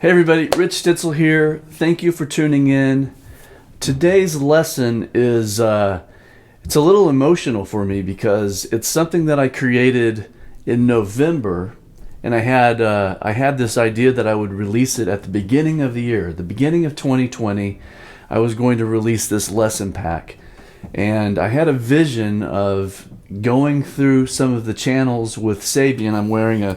Hey everybody, Rich Stitzel here. Thank you for tuning in. Today's lesson is it's a little emotional for me because it's something that I created in November, and I had this idea that I would release it at the beginning of the year, the beginning of 2020. I was going to release this lesson pack, and I had a vision of going through some of the channels with Sabian. I'm wearing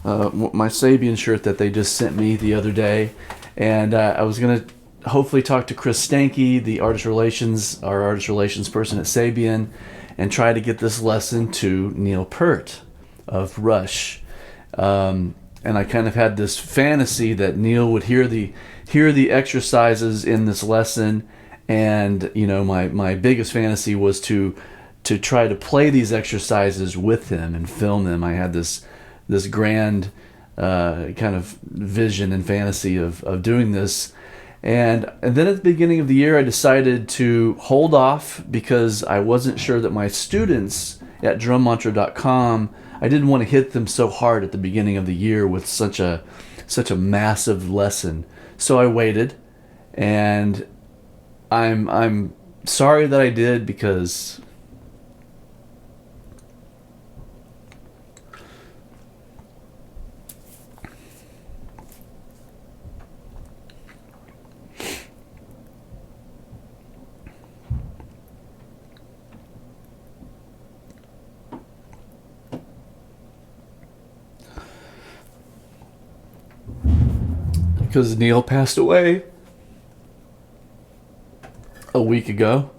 my Sabian shirt that they just sent me the other day, and I was going to hopefully talk to Chris Stanky, our artist relations person at Sabian, and try to get this lesson to Neil Peart of Rush. And I kind of had this fantasy that Neil would hear the exercises in this lesson, and my biggest fantasy was to try to play these exercises with him and film them. I had this grand kind of vision and fantasy of doing this. And then at the beginning of the year, I decided to hold off because I wasn't sure that my students at DrumMantra.com, I didn't want to hit them so hard at the beginning of the year with such a massive lesson. So I waited, and I'm sorry that I did because Neil passed away a week ago.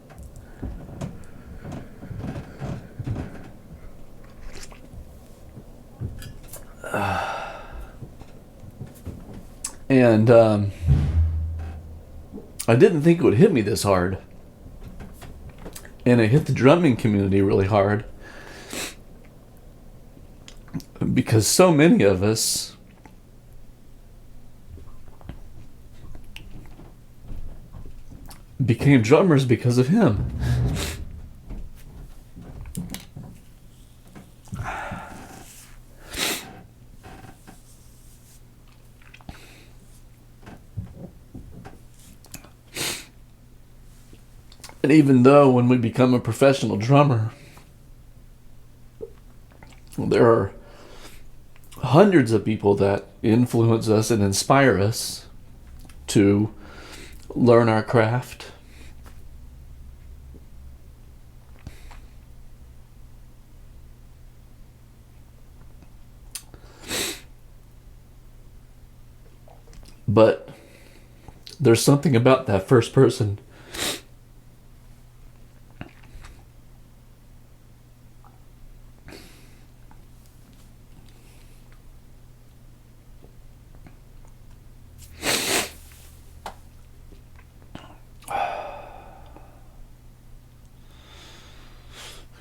And I didn't think it would hit me this hard. And it hit the drumming community really hard because so many of us became drummers because of him. And even though when we become a professional drummer, there are hundreds of people that influence us and inspire us to learn our craft. But there's something about that first person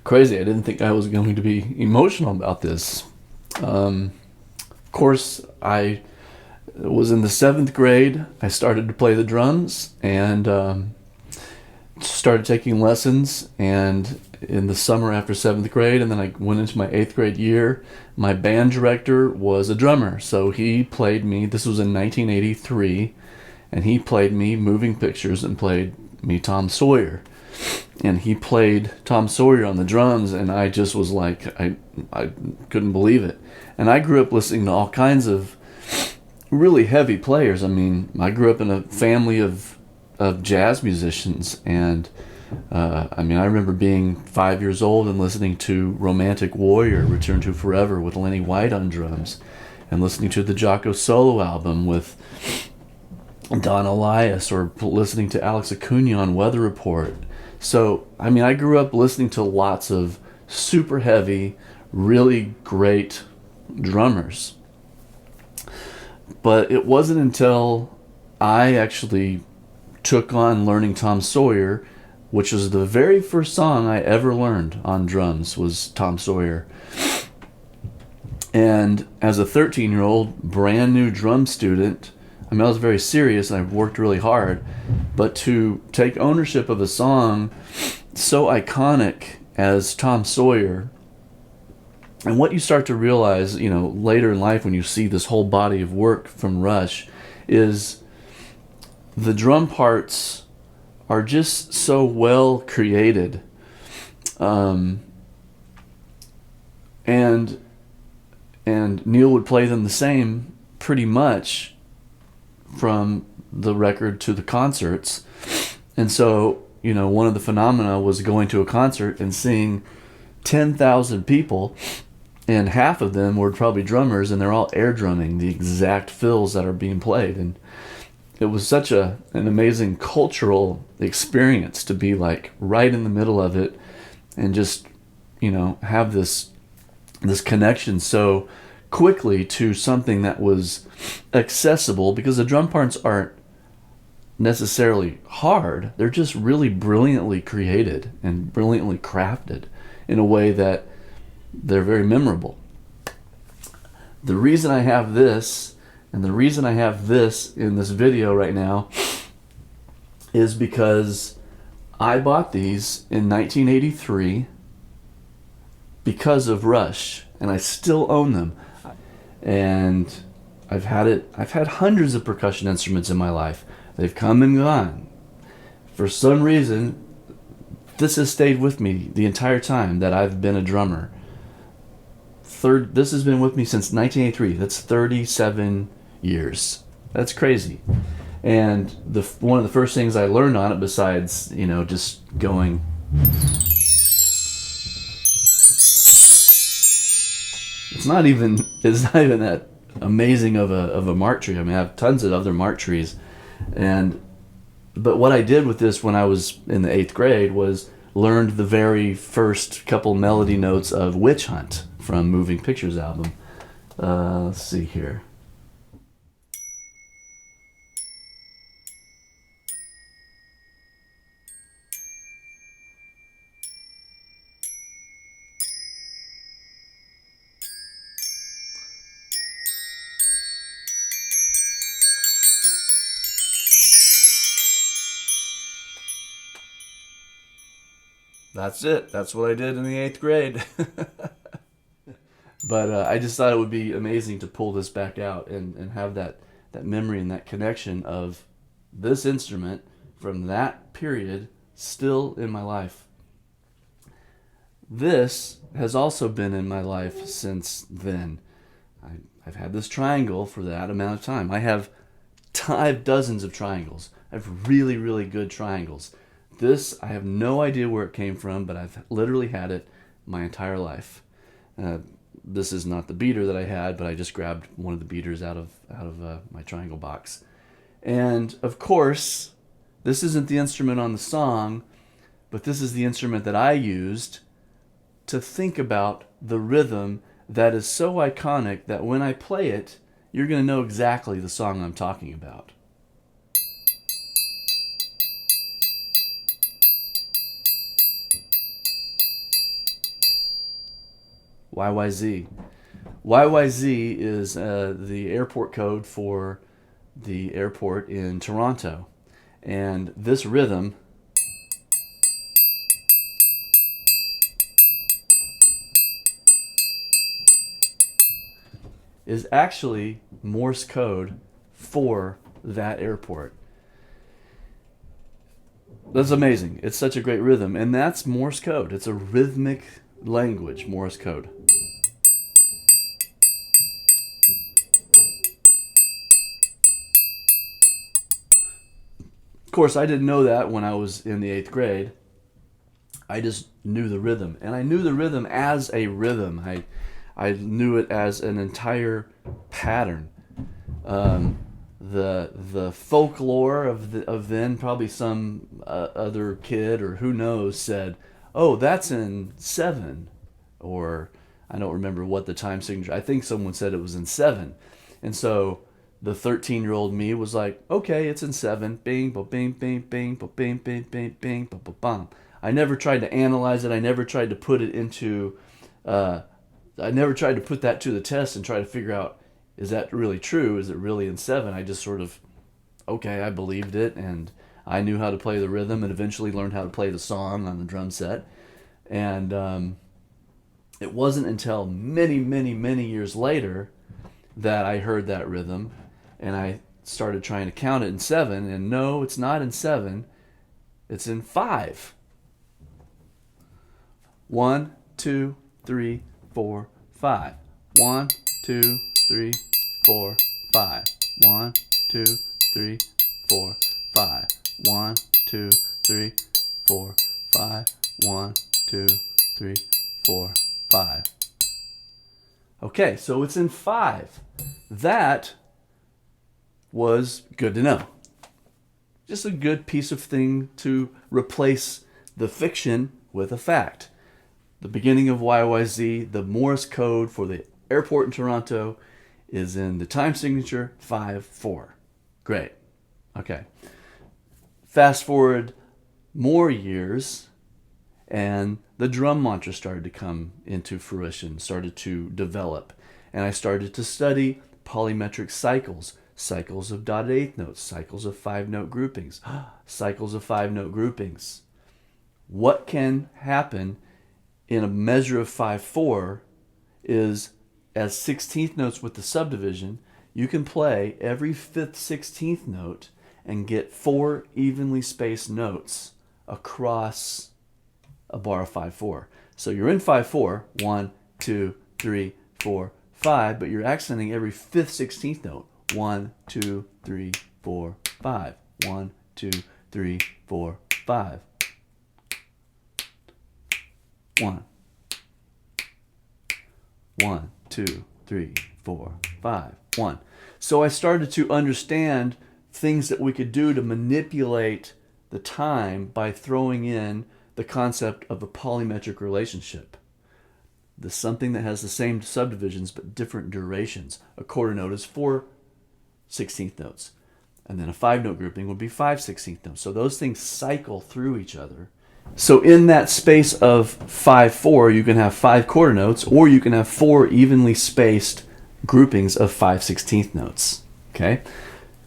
crazy. I didn't think I was going to be emotional about this. Of course, I was in the 7th grade. I started to play the drums and started taking lessons. And in the summer after 7th grade, and then I went into my 8th grade year, my band director was a drummer. So he played me, this was in 1983, and he played me Moving Pictures and played me Tom Sawyer. And he played Tom Sawyer on the drums, and I just was like, I couldn't believe it. And I grew up listening to all kinds of really heavy players. I mean, I grew up in a family of jazz musicians, and I remember being 5 years old and listening to Romantic Warrior, Return to Forever with Lenny White on drums, and listening to the Jocko solo album with Don Elias, or listening to Alex Acuna on Weather Report. So, I grew up listening to lots of super heavy, really great drummers. But it wasn't until I actually took on learning Tom Sawyer, which was the very first song I ever learned on drums, was Tom Sawyer. And as a 13-year-old, brand new drum student, I was very serious and I worked really hard, but to take ownership of a song so iconic as Tom Sawyer And what you start to realize, later in life when you see this whole body of work from Rush, is the drum parts are just so well created. And Neil would play them the same pretty much from the record to the concerts. And so, one of the phenomena was going to a concert and seeing 10,000 people, and half of them were probably drummers, and they're all air drumming the exact fills that are being played. And it was such an amazing cultural experience to be like right in the middle of it and just, have this connection so quickly to something that was accessible, because the drum parts aren't necessarily hard. They're just really brilliantly created and brilliantly crafted in a way that they're very memorable. The reason I have this and the reason I have this in this video right now is because I bought these in 1983 because of Rush, and I still own them. And I've had hundreds of percussion instruments in my life. They've come and gone. For some reason, this has stayed with me the entire time that I've been a drummer. This has been with me since 1983. That's 37 years. That's crazy. And one of the first things I learned on it, besides, just going, it's not even that amazing of a mark tree. I mean, I have tons of other mark trees, but what I did with this when I was in the 8th grade was learned the very first couple melody notes of Witch Hunt from Moving Pictures album. Let's see here. That's it. That's what I did in the 8th grade. But I just thought it would be amazing to pull this back out and have that memory and that connection of this instrument from that period still in my life. This has also been in my life since then. I've had this triangle for that amount of time. I have dozens of triangles. I have really, really good triangles. This, I have no idea where it came from, but I've literally had it my entire life. This is not the beater that I had, but I just grabbed one of the beaters out of my triangle box. And of course, this isn't the instrument on the song, but this is the instrument that I used to think about the rhythm that is so iconic that when I play it, you're going to know exactly the song I'm talking about. YYZ. YYZ is the airport code for the airport in Toronto. And this rhythm is actually Morse code for that airport. That's amazing. It's such a great rhythm. And that's Morse code. It's a rhythmic language, Morse code. Of course, I didn't know that when I was in the 8th grade. I just knew the rhythm. And I knew the rhythm as a rhythm. I knew it as an entire pattern. The folklore of then, probably some other kid or who knows said, "Oh, that's in 7," or I don't remember what the time signature. I think someone said it was in 7, and so the 13-year-old me was like, "Okay, it's in 7." Bing, ba, bing, bing, bing, ba, bing, bing, bing, bing, ba, ba, bang. I never tried to analyze it. I never tried to put it into. I never tried to put that to the test and try to figure out, is that really true? Is it really in 7? I just sort of, okay, I believed it, and I knew how to play the rhythm, and eventually learned how to play the song on the drum set. And It wasn't until many, many, many years later that I heard that rhythm, and I started trying to count it in 7, and no, it's not in 7, it's in 5. 1, 2, 3, 4, 5. 1, 2, 3, 4, 5. 1, 2, 3, 4, 5. 1, 2, 3, 4, 5. 1, 2, 3, 4, 5. Okay, so it's in 5. That was good to know. Just a good piece of thing to replace the fiction with a fact. The beginning of YYZ, the Morse code for the airport in Toronto, is in the time signature 5-4. Great. Okay. Fast forward more years, and the DrumMantra started to come into fruition, started to develop. And I started to study polymetric cycles, cycles of dotted eighth notes, cycles of 5-note groupings, cycles of 5-note groupings. What can happen in a measure of 5-4 is, as 16th notes with the subdivision, you can play every 5th 16th note and get 4 evenly spaced notes across a bar of 5-4. So you're in 5-4, 1, 2, 3, 4, 5, but you're accenting every 5th 16th note. 1, 2, 3, 4, 5. 1, 2, 3, 4, 5. 1. 1, 2, 3, 4, 5. 1. So I started to understand things that we could do to manipulate the time by throwing in the concept of a polymetric relationship. There's something that has the same subdivisions but different durations. A quarter note is 4 16th notes. And then a 5-note grouping would be 5 16th notes. So those things cycle through each other. So in that space of 5-4, you can have 5 quarter notes, or you can have 4 evenly spaced groupings of 5 16th notes. Okay?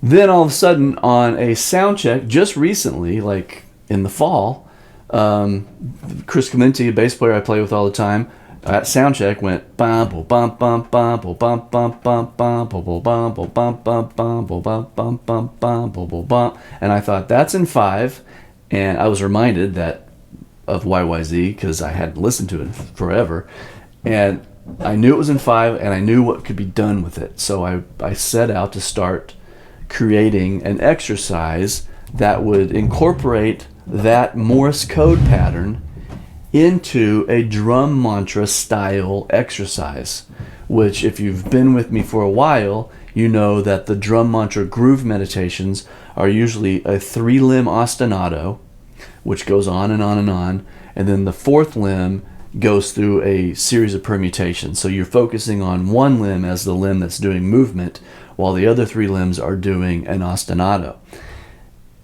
Then all of a sudden, on a sound check, just recently, like in the fall, Chris Comenti, a bass player I play with all the time, at sound check went bum bum bum bum bum bum bum bum bum bum bum bum bum bum bum bum bum bum bum, and I thought that's in 5, and I was reminded that of YYZ because I hadn't listened to it forever, and I knew it was in 5, and I knew what could be done with it. So I set out to start creating an exercise that would incorporate that Morse code pattern into a DrumMantra style exercise, which, if you've been with me for a while, you know that the DrumMantra groove meditations are usually a 3-limb ostinato, which goes on and on and on, and then the 4th limb goes through a series of permutations. So you're focusing on one limb as the limb that's doing movement, while the other 3 limbs are doing an ostinato.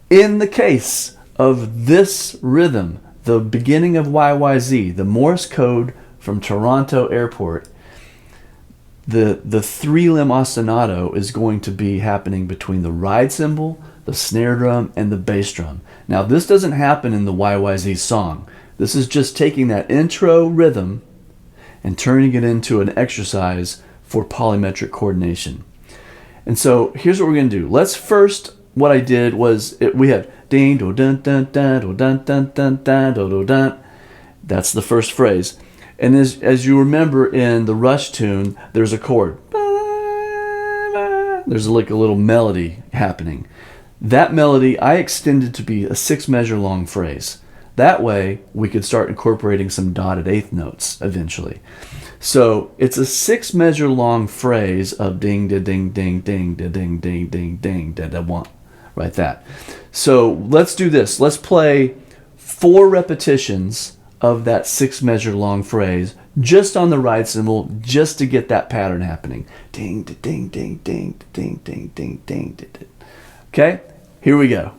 In the case of this rhythm, the beginning of YYZ, the Morse code from Toronto Airport, the 3-limb ostinato is going to be happening between the ride cymbal, the snare drum, and the bass drum. Now, this doesn't happen in the YYZ song. This is just taking that intro rhythm and turning it into an exercise for polymetric coordination. And so here's what we're going to do. Let's first, what I did was, we had ding do dun dun dun do dun dun dun dun do do dun. That's the first phrase. And as you remember in the Rush tune, there's a chord. There's like a little melody happening. That melody I extended to be a 6-measure long phrase. That way we could start incorporating some dotted eighth notes eventually. So it's a 6-measure long phrase of ding da ding ding ding da ding ding ding ding da da one. Right, that. So let's do this. Let's play 4 repetitions of that 6-measure long phrase just on the ride cymbal, just to get that pattern happening. Ding da ding ding ding ding ding ding ding ding. Okay, here we go.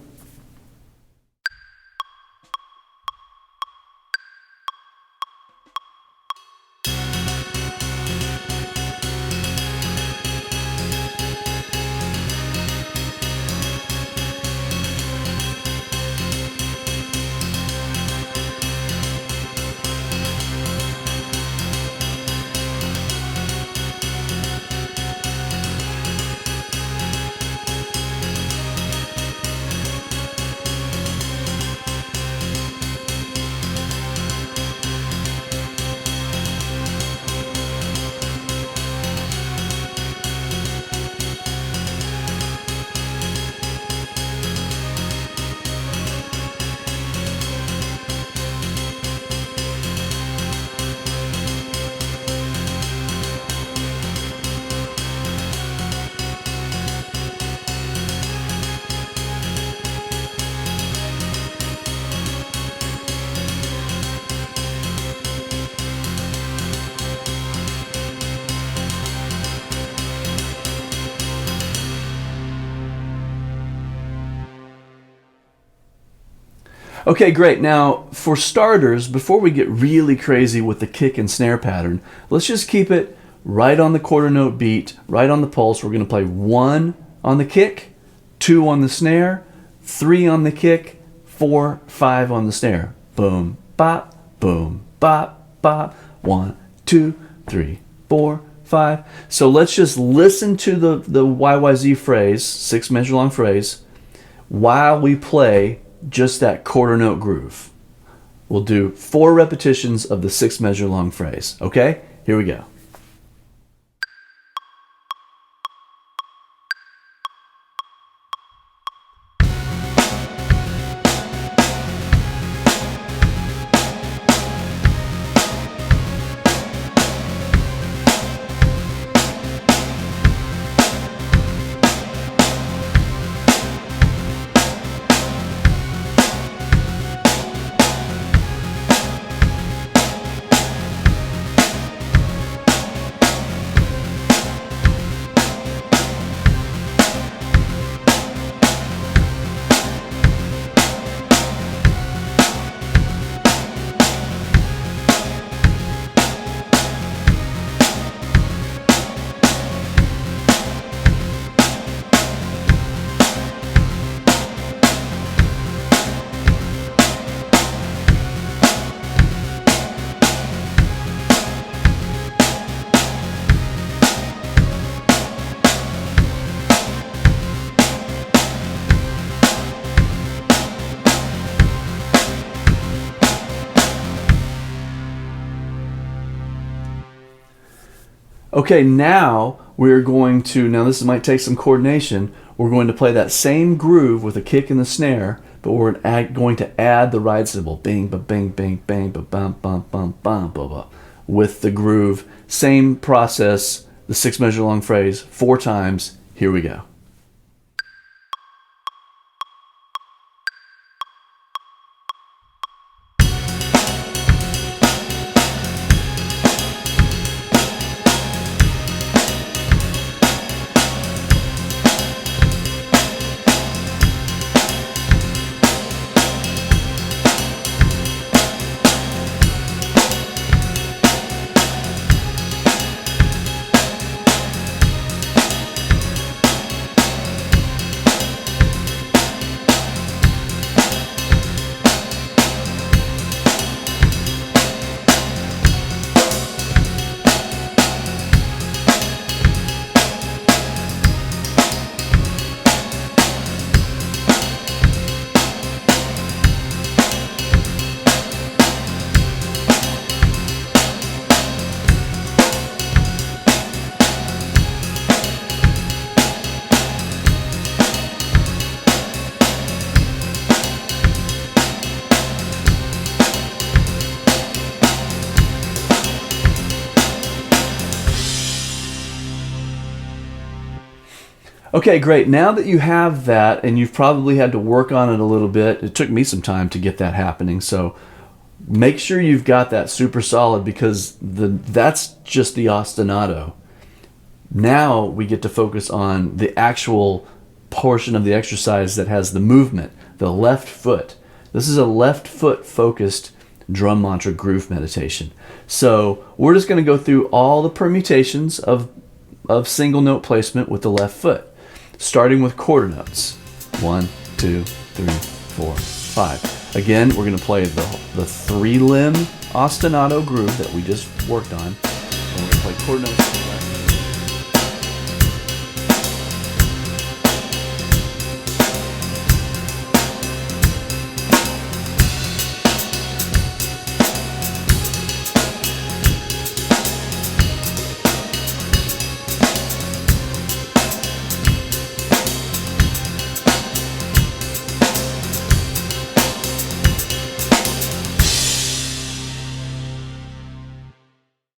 Okay, great. Now, for starters, before we get really crazy with the kick and snare pattern, let's just keep it right on the quarter note beat, right on the pulse. We're going to play 1 on the kick, 2 on the snare, 3 on the kick, 4, 5 on the snare. Boom, bop, boom, bop, bop. 1, 2, 3, 4, 5. So let's just listen to the YYZ phrase, 6 measure long phrase, while we play just that quarter note groove. We'll do 4 repetitions of the 6 measure long phrase. Okay? Here we go. Okay, now we're going to, now this might take some coordination, we're going to play that same groove with a kick and the snare, but we're going to add the ride cymbal, bing, ba, bing, bing, bang, ba, bum, bum, bum, bum, ba, ba, with the groove. Same process, the 6 measure long phrase, 4 times. Here we go. Okay, great. Now that you have that, and you've probably had to work on it a little bit, it took me some time to get that happening, so make sure you've got that super solid, because that's just the ostinato. Now we get to focus on the actual portion of the exercise that has the movement, the left foot. This is a left foot focused drum mantra groove meditation. So we're just going to go through all the permutations of single note placement with the left foot, starting with quarter notes. 1, 2, 3, 4, 5. Again, we're going to play the 3-limb ostinato groove that we just worked on. And we're going to play quarter notes.